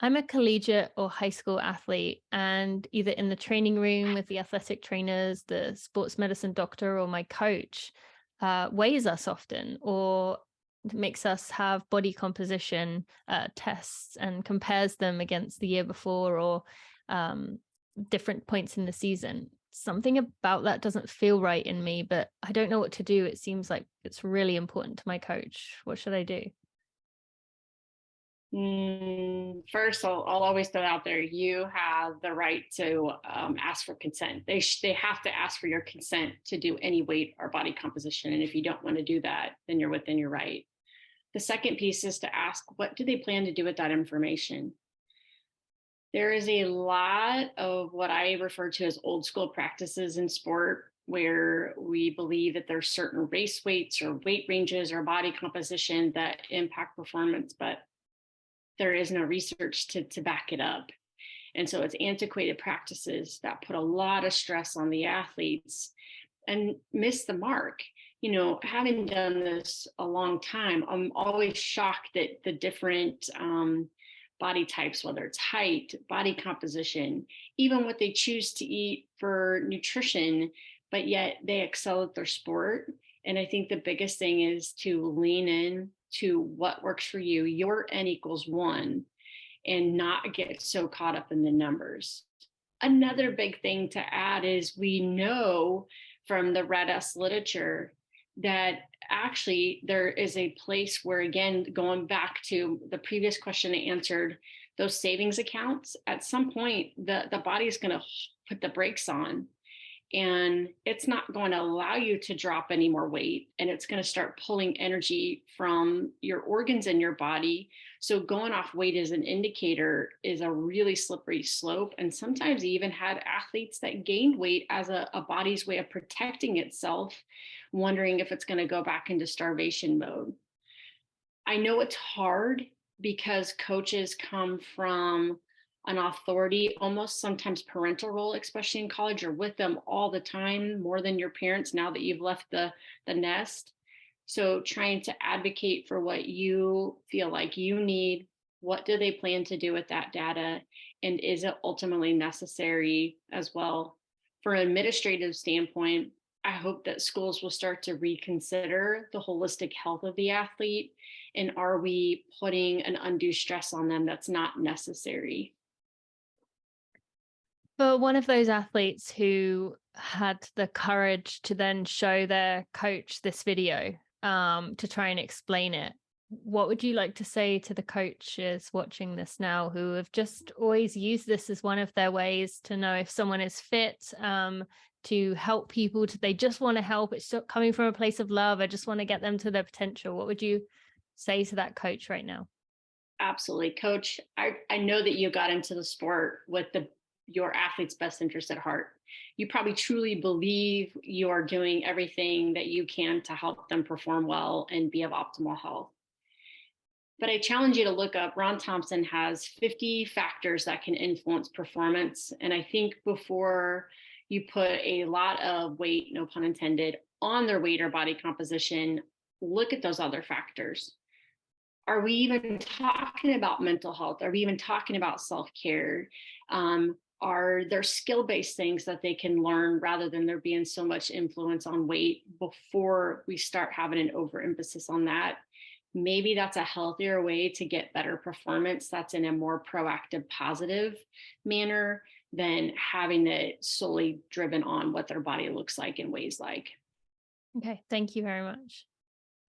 I'm a collegiate or high school athlete, and either in the training room with the athletic trainers, the sports medicine doctor, or my coach weighs us often or makes us have body composition tests and compares them against the year before or um, different points in the season. Something about that doesn't feel right in me, but I don't know what to do. It seems like it's really important to my coach. What should I do? First, I'll always throw out there, you have the right to ask for consent. They have to ask for your consent to do any weight or body composition. And if you don't want to do that, then you're within your right. The second piece is to ask, what do they plan to do with that information? There is a lot of what I refer to as old school practices in sport where we believe that there's certain race weights or weight ranges or body composition that impact performance, but there is no research to back it up. And so it's antiquated practices that put a lot of stress on the athletes and miss the mark. You know, having done this a long time, I'm always shocked at the different body types, whether it's height, body composition, even what they choose to eat for nutrition, but yet they excel at their sport. And I think the biggest thing is to lean in to what works for you, your N equals one, and not get so caught up in the numbers. Another big thing to add is we know from the Red S literature that actually there is a place where, again, going back to the previous question I answered, those savings accounts, at some point, the body is going to put the brakes on and it's not going to allow you to drop any more weight, and it's going to start pulling energy from your organs in your body. So going off weight as an indicator is a really slippery slope, and sometimes you even had athletes that gained weight as a body's way of protecting itself, wondering if it's going to go back into starvation mode. I know it's hard because coaches come from an authority, almost sometimes parental role, especially in college. You're with them all the time, more than your parents now that you've left the nest. So trying to advocate for what you feel like you need, what do they plan to do with that data? And is it ultimately necessary as well? For an administrative standpoint, I hope that schools will start to reconsider the holistic health of the athlete. And are we putting an undue stress on them that's not necessary? For one of those athletes who had the courage to then show their coach this video to try and explain it, what would you like to say to the coaches watching this now who have just always used this as one of their ways to know if someone is fit, to help people, they just want to help. It's coming from a place of love. I just want to get them to their potential. What would you say to that coach right now? Absolutely. Coach, I know that you got into the sport with your athlete's best interest at heart. You probably truly believe you are doing everything that you can to help them perform well and be of optimal health. But I challenge you to look up, Ron Thompson has 50 factors that can influence performance. And I think before you put a lot of weight, no pun intended, on their weight or body composition, look at those other factors. Are we even talking about mental health? Are we even talking about self-care? Are there skill-based things that they can learn rather than there being so much influence on weight before we start having an overemphasis on that? Maybe that's a healthier way to get better performance that's in a more proactive, positive manner than having it solely driven on what their body looks like and weighs like. Okay, thank you very much.